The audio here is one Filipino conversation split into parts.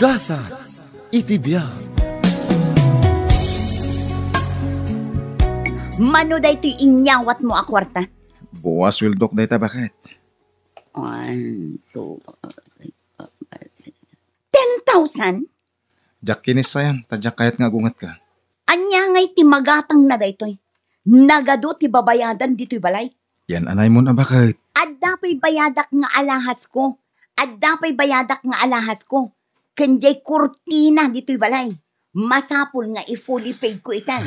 Gasa, itibiyag. Mano da ito'y inyawat mo a kwarta? Buwas wildok day ta bakit? 1, 2, 10,000? Jak kinis sayang, tadyak kayat nga gungat ka. Anya nga'y ti magatang na da ito'y. Nagado ti babayadan dito'y balay. Yan anay mo na bakit? Adda pa'y bayadak nga alahas ko. Adda pa'y bayadak nga alahas ko. Kanjay kurtina dito'y balay. Masapul nga i-fully paid ko itan.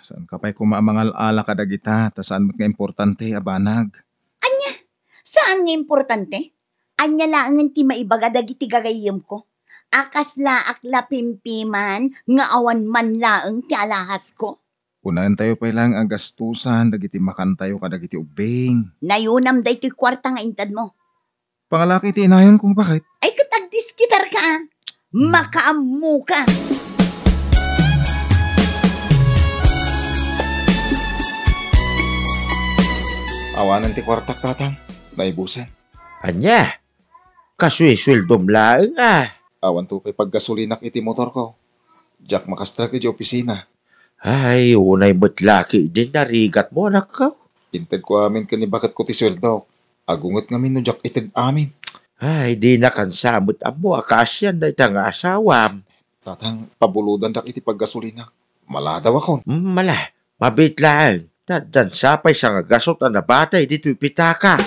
Saan ka pa'y kumamangal ala ka dagita, ta saan mo't nga importante, abanag. Anya? Saan nga importante? Anya laangan ti maibaga dagiti gagayim ko. Akas laak la pimpiman nga awan man laang ti alahas ko. Unahan tayo pa lang ang gastusan, dagiti makan tayo ka dagiti ubing. Nayunam da ito'y kwarta nga intad mo. Pangalaki ti inayon kung bakit? Ay katagdiskitar ka ah. Makaamu ka. Awanan ti kwartak tatang, naibusan. Anya, kaswiswildom laeng ah. Awan to kay paggasolinak iti motor ko. Jack makastrak iti opisina. Ay, unay mo't laki din narigat mo anak ka. Inted ko amin kani bakit ko ti sweldo. Agungot ngamin no Jack ited amin. Ay, di na kansamot amo akasyan na itang asawam. Tatang pabuludan dak iti paggasolinak. Mala daw ako. Mala, mabit lang. Dadan sapay sa nga gasot na nabatay dito'y pitaka.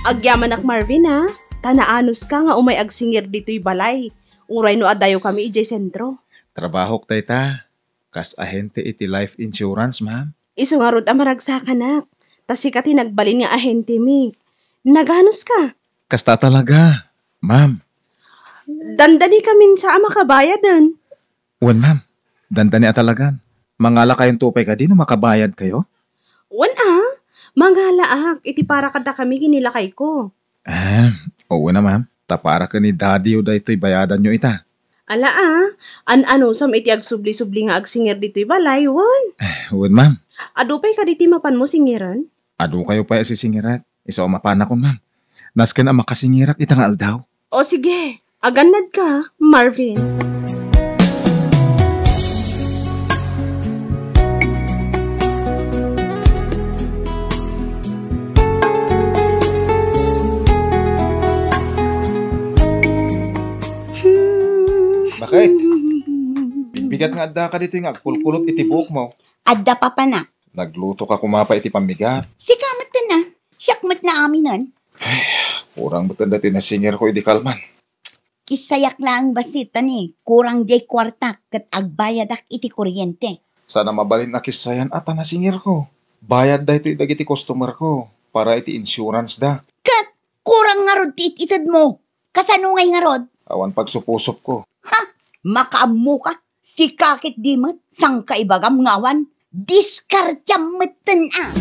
Agyaman ak Marvin ha. Tanaanos ka nga umay agsingir dito'y balay. Uray no adayo kami ijay sentro. Trabaho tay ta. Kas ahente iti life insurance, ma'am. Iso nga rod amaragsakan nak. Tasikat hinagbalin nga ahente mi. Naganos ka? Kasta talaga. Ma'am. Dandani kamin sa ama kabayadan. Wan, ma'am. Dandani atalagan. Mangala kayong tupay ka din o makabayad kayo? Wan mangalaak. Iti para kada kami ginilakay ko. Oo na, ma'am. Tapara ka ni daddy o da ito'y bayadan nyo ita. Ala ano sam iti agsubli-subli nga agsingir dito'y balay, wan. Wan, ma'am. Ado pa'y kaditi mapan mo singiran? Ado kayo pa sisingirat. Isa o mapana ko, ma'am. Nasken ang makasingirak itang aldaw. O sige, aganad ka, Marvin. Bakit? Bigat nga adda ka dito yung agpulkulot iti buhok mo. Adda pa pa na. Nagluto ka kumapa iti pamigat. Sikamat na. Siyakmat na aminan. Kurang betul dati na singer ko iti kalman. Kisayak lang basita ni. Kurang jay kwartak kat agbayadak iti kuryente. Sana mabalin na kisayan ata na singer ko. Bayad da ito dagiti customer ko. Para iti insurance da. Kat kurang nga rod ti ititad mo. Kasanungay nga rod. Awan pagsupusop ko. Makaamu ka. Si kakit dimat. Sang kaibagam ngawan. Diskartyam meten ah.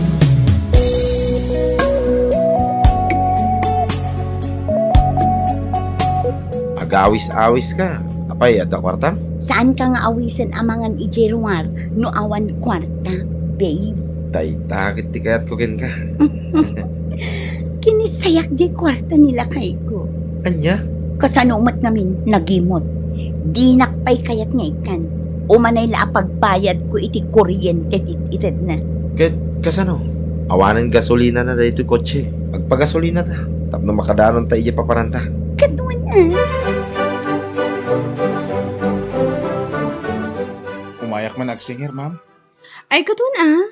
Agawis-awis ka. Apay, ada kwarta? Saan ka nga awisan amangan ijeruar no awan kwarta, babe? Tay, takit ti kayat kukin ka. Kinisayak di kwarta nila kay ko. Anya? Kasanumat namin, nagimot. Dinakpay kayat nga ikan. Umanay la pagbayad ko iti kuryente itid na. Kasano? Awanan gasolina na dito kotse. Magpagasolina ta. Tapno makadanon ta ije paparanta. Kanuan ah. Umayak man agsinger, ma'am. Ay katun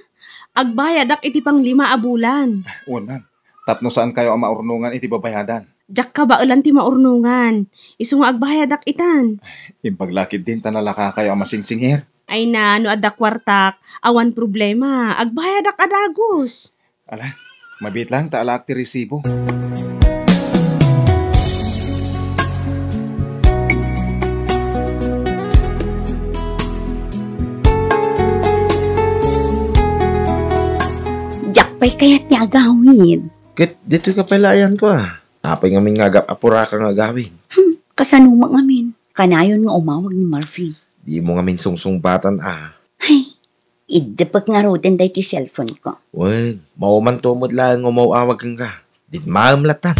agbayadak iti pang 5 a bulan. Uwan, ma'am. Tapno saan kayo ang maurnungan iti babayadan? Jak ka ba ulan ti maurnungan? Isu nga agbayadak itan. Impaglakid din tanalaka kayo ang masingsingir. Ay na, no ada kwartak, awan problema. Agbayadak adagos. Ala, mabit lang taalak ti resibo. Jakpay kaya't niya agawin. Dito ka palayan ko Apay nga min ngagap apura ka nga gawin. Kasanumang amin. Kanayon nga umawag ni Marvin. Di mo nga min sungsung batan Ay, Idapag nga ro din dahil yung cellphone ko. Wen, mauman tumod lang umawawag kang ka. Di maamlatan.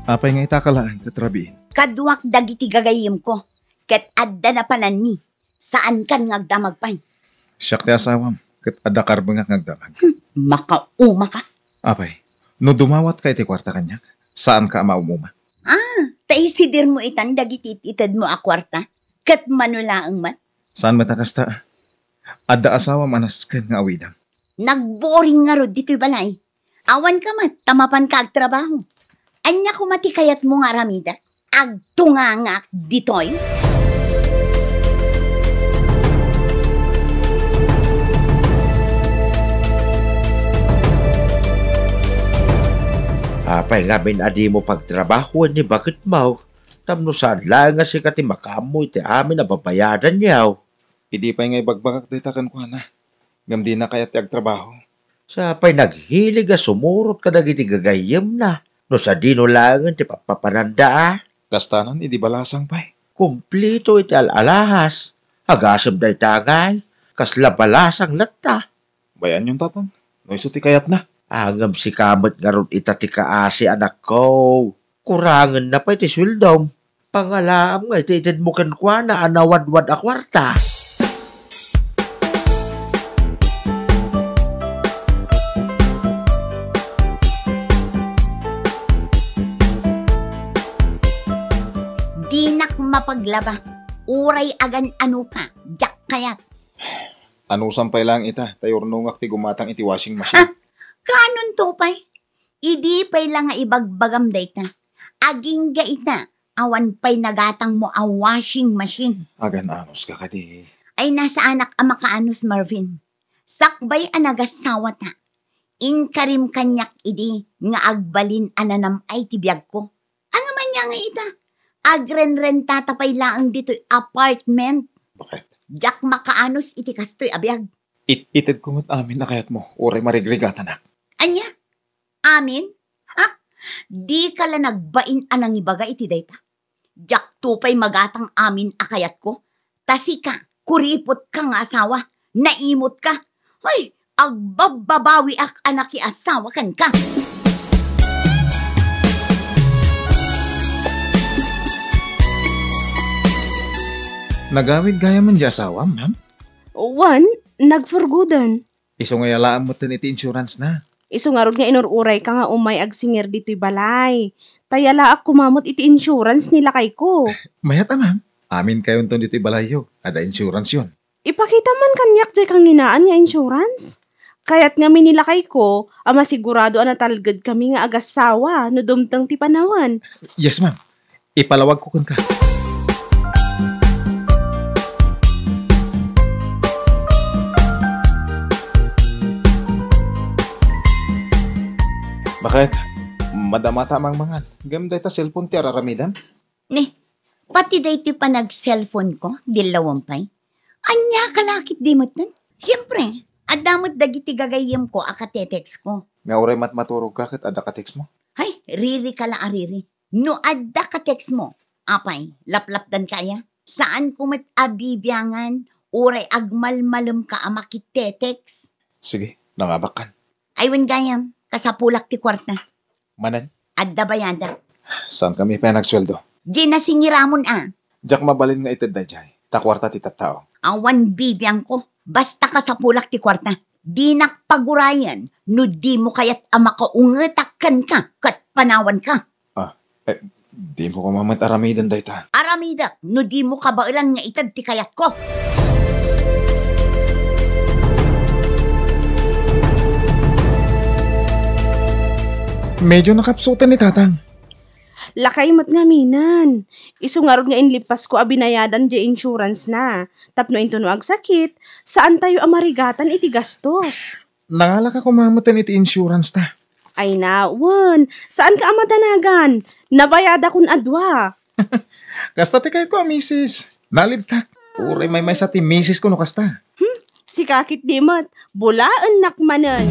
Apay nga itakalaan, katrabi. Kadwak dagiti gagayim ko. Ket adda na panan ni. Saan kan ngagdamag pay? Siyak ti asawam, kat adakar ba nga ngagdamag. Makauma ka. Apay, no dumawat kay ti kwarta kanyak, saan ka maumuma? Taisidir mo itan dagiti itad mo a kwarta. Ket manulaang man. Saan matakas ta? Adda asawam anas kan nga awidam. Nagboring nga ro dito'y balay. Awan ka mat, tamapan ka ag trabaho. Anya kumati kayat mo nga ramida. Agtungangak ditoy. Apay nga adi mo pagtrabaho ni bakit mau? Tamno saan lang nga si kati makamoy ti amin na babayadan niyaw. Idi pa'y nga ibagbagak dita kan ko na. Gamdi na kaya ti agtrabaho. Sa pa'y naghilig a sumurot ka nagiti gagayem na. No sa dino langan ti papapananda ah. Kastanan, idi balasang pa'y. Kumplito iti alalahas. Agasam day tagay. Kasla balasang latta. Bayan yung tatang. No iso ti kayat na. Angam si kamat nga ron ita ti kaasi anak ko. Kurangan na pa iti swildom. Pangalaam nga iti itid mo kan kwa na anawad-wad a kwarta. Dinak mapaglaba. Uray agan ano ka. Jak kayat. Ano sampay lang ita, tayo nungak ti gumatang iti washing machine. Kanon to pay? Idi pay lang nga ibagbagam dayta. Aging ga ita. Awan pay nagatang mo a washing machine. Agan anos ka kadi. Ay nasa anak ama kaanos Marvin. Sakbay anagasawa ta. Inkarim kanyak idi nga agbalin ananam ay tibiyag ko. Ano man niya nga ita? Agren-ren tatapay laang dito'y apartment. Bakit? Jak makaanos iti kastoy abiyag. Itid kumot amin na kayat mo, uray marigrigata na. Anya? Amin? Ha? Di ka la nagbain anang ibaga iti dayta. Jak tupay magatang amin akayat ko. Tasi ka, kuripot ka nga asawa. Naimot ka. Hoy, agbababawi ak anak asawa kan ka. Nagawid gaya man di asawa, ma'am. Wan, nagforgudan. Iso nga yalaan mo tin iti insurance na. Iso nga rod nga inururay ka nga umay agsingir dito'y balay. Tayala ak kumamot iti insurance nila kay ko. Mayata, ma'am. Amin kayo ton dito'y balayo. Ada insurance yun. Ipakita man kanyak jay kang ginaan nga insurance. Kaya't nga minilakay ko, ama sigurado natalgad kami nga agasawa no dumtang ti panawan. Yes, ma'am. Ipalawag ko kun ka. Bakit? Madamata mang mangan. Gamday ta cellphone ti araramidam. Ne, pati daytoy pa nag-cellphone ko, dilawang pay. Anya kalakit di mo't nun. Siyempre, adamot dagiti gagayem ko akatetext ko. Nga uray matmaturog ka kat ada ka text mo. Hay, riri ka la ariri. No adda ka text mo. Apay, laplapdan kaya. Saan kumat abibyangan, uray agmalmalem ka amakitetext. Sige, nangabakan. Aywan gayam, kasapulak ti kwarta. Manan, Adda bayada. saan kami pa nagsweldo? Di nasingiramon Diyak mabalin nga itid dayjay. Takwarta ti tattao. Awan bibiyang ko. Basta kasapulak ti kwarta. Di nakpagurayan. No di mo kayat amakaungetakan ka. Kat panawan ka. Di mo ko mamat aramidan dayta. Aramidak, no di mo kabailan nga itad ti kayat ko. Medyo nakapsutan ni tatang. Lakay mat nga minan. Iso nga rod nga inlipas ko abinayadan di insurance na. Tapno into no agsakit, saan tayo amarigatan iti gastos? Nangala ka kumamatan iti insurance ta. Ay nawan, saan ka amatanagan? Nabayada kun adwa. Kasta ti kahit ko, misis. Nalibtak. Uray may sa ti misis ko no kasta. Si kakit di mat, bulaan nakmanan.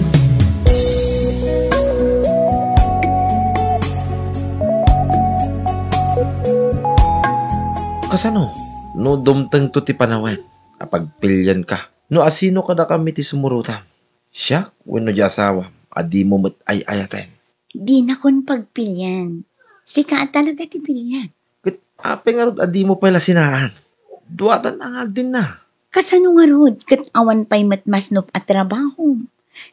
kasano? No dumteng to ti panawen. Apagpilyan ka. No asino ka na kami ti sumurutam. Siya, wano di asawa. Adi mo mat ay ayaten. Di na kon pagpilyan. Sika talaga ti pilyan. Kat ape nga rod adi mo pala sinaan. Duwatan ang agdin na. Kasano nga rod, kat awan pa'y matmasnop at trabaho.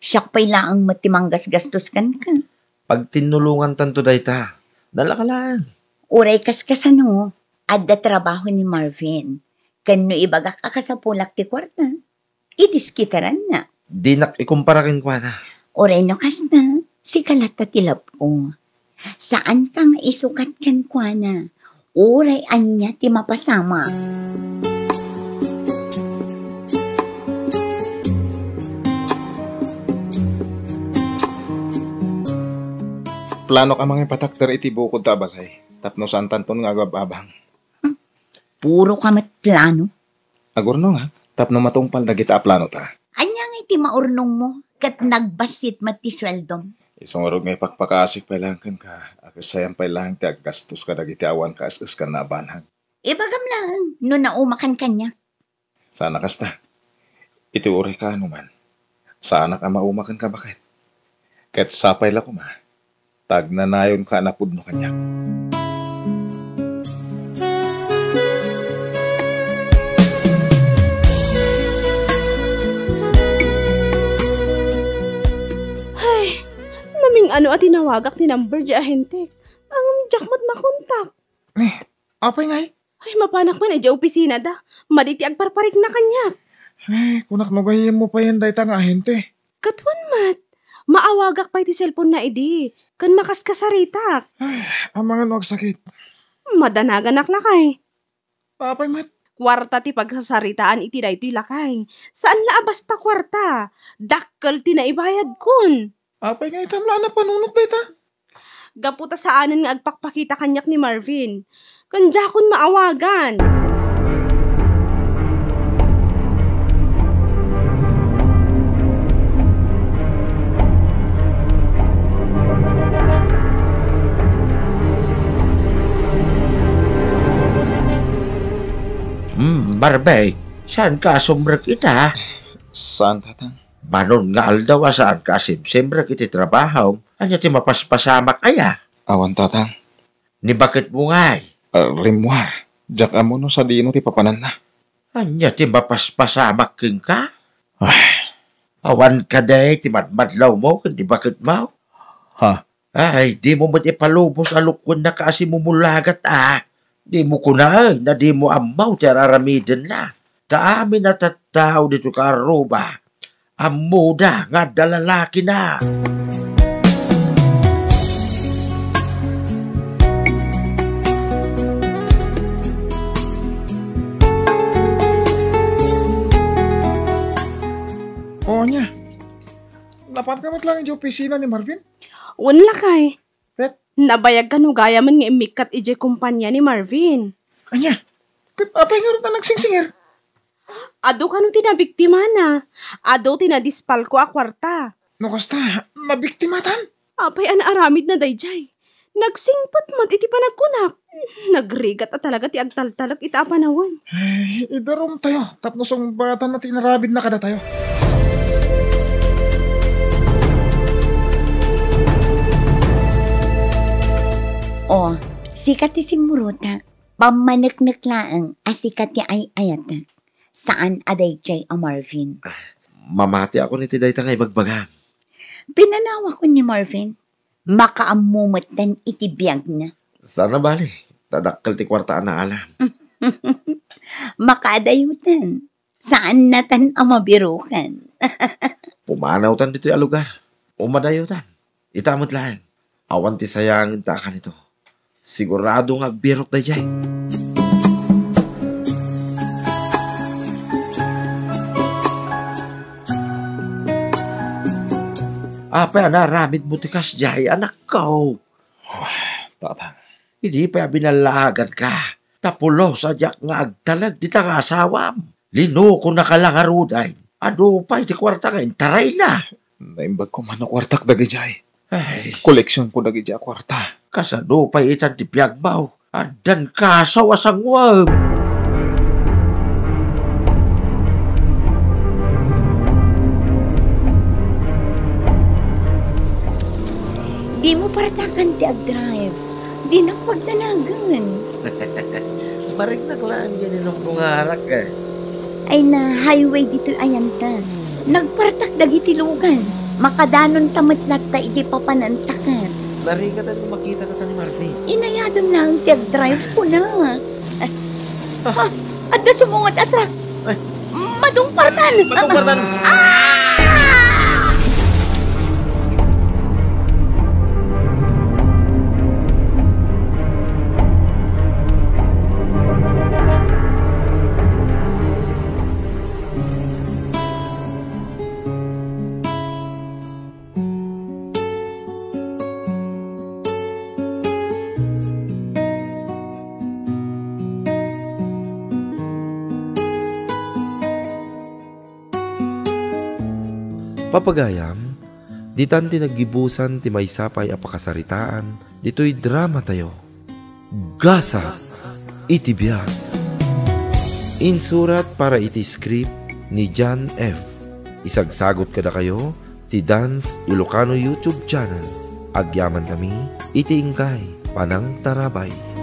Siyak pa'y laang matimanggas gastos kan ka. Pag tinulungan tanto dayta, nalakalaan. Uray kasano, adda trabaho ni Marvin. Kano ibagak akasapulak ti kwarta. Idiskitaran na. Di nak ikumparakin kwa na. Uray no kas na, si kalata tilap ko. Saan kang isukat kan kwa na? Uray anya ti mapasama. Plano ka mga patakter iti bukod ta balay. Tapno saan tanton nga agababang. Puro ka mat plano. Agurno nga, tapno matungpal na kita plano ta. Anya nga iti maurnong mo, kat nagbasit mat ti sweldom. Isang orog may pakpakasik pa lang kan ka. Akasayan pa lang ti aggastos ka dagiti awan ka as ka na abanhan. Ibagam lang, no naumakan kanya. Sana kasta. Iti uri ka anuman. Sana ka maumakan ka bakit? Kat sapay la ko ma. Tag na nayon ka napudno kanya. Naming ano at tinawagak ni number di ahente. Ang jakmat makontak. Apay ngay? Ay, mapanak man, di opisina da. Maditi agparparik na kanya. Kunak nagayin mo pa yan dahi nga ahente. Katwan mat. Maawagak pa iti cellphone na idi. Kan makas kasaritak. Ang mga nagsakit. Madanagan naklakay. Apay mat. Kwarta ti pagsasaritaan iti daytoy lakay. Saan la basta kwarta? Dakkel ti naibayad kun. Apay nga itamla na panunod ba ita? Gaputa saanan nga agpakpakita kanyak ni Marvin. Kanya kun maawagan. Barbay, saan ka sumrek ita? Saan tatang? Manon nga aldaw saan ka simrek iti trabaho. Anya ti mapaspasamak kaya? Awan tatang. Ni bakit mo ngay? Rimwar. Diyak amo no sa dino ti papanan na. Anya ti mapaspasamak king ka? Awan ka day ti madmadlaw mo kundi bakit mo? Ha? Ay, di mo mat ipalubos alukon na kasi mumulagat Di mo kunay na di mo amaw ti araramidin na. Kaamin na tattao dito ka aruba. Amuda nga dalalaki na. Oo niya. Dapat ka lang yung opisina ni Marvin? Wala kay. Bet? Nabayag ka no gaya man nga imikat ije kumpanya ni Marvin. Anya? Apay nga rin na nagsingsingir. Ado ka no tinabiktima na. Ado tinadispal ko a kwarta. No kasta, nabiktimatan. Apay aramid na dayjay. Nagsingpat man iti panagkunak. Nagrigat at talaga ti agtaltalak ita panawan. Ay, idarom tayo. Tapos ang batan na tinarabid na kada tayo. O, sikat ti simuruta. Pamanaknaklaang asikat ti ay-ayata. Saan aday jay a Marvin? Mamati ako ni tiday nga ibagbagang. Pinanawa ko ni Marvin. Makaamumatan iti biyag na. Sana bali. Tadakkel ti kwartaan na alam. Makadayutan. Saan natan ang mabirukan? Pumanawtan dito yung lugar. Umadayutan. Itamot lang. Awan ti sayangin ta ka nito. Sigurado nga birok na dyan. Apa na ramid mo ti kasjay, anak ko. Tatang. Hindi pa binalagan ka. Tapulo sa jak nga agtalag di nga asawam. Lino ko nakalangaruday. Ado pa iti kwarta nga intaray na. Naimbag ko man o kwartak dagi jay. Ay, Koleksyon ko dagi jay kwarta. kasado pa itan ti piyagbaw. Adan kasaw asang wag. iti ag-drive. Di na pagdanagan. Marignak lang yan inong bungarak eh. Ay na highway dito ayanta. Nagpartak dagiti lugan. Makadanon tamatlat ta iti papanantakan. Narigatan mo makita na ni Marvin. Inayadam lang ti ag-drive ko na. At na sumungat atrak. Ay. Madungpartan. Matungpartan! Papagayam, ditan tinagibusan ti may sapay apakasaritaan, dito'y drama tayo. Gasa iti biag. Insurat para iti script ni John F. Isagsagot kada kayo ti Dance Ilocano YouTube channel. Agyaman kami iti ingkay Panang Tarabay.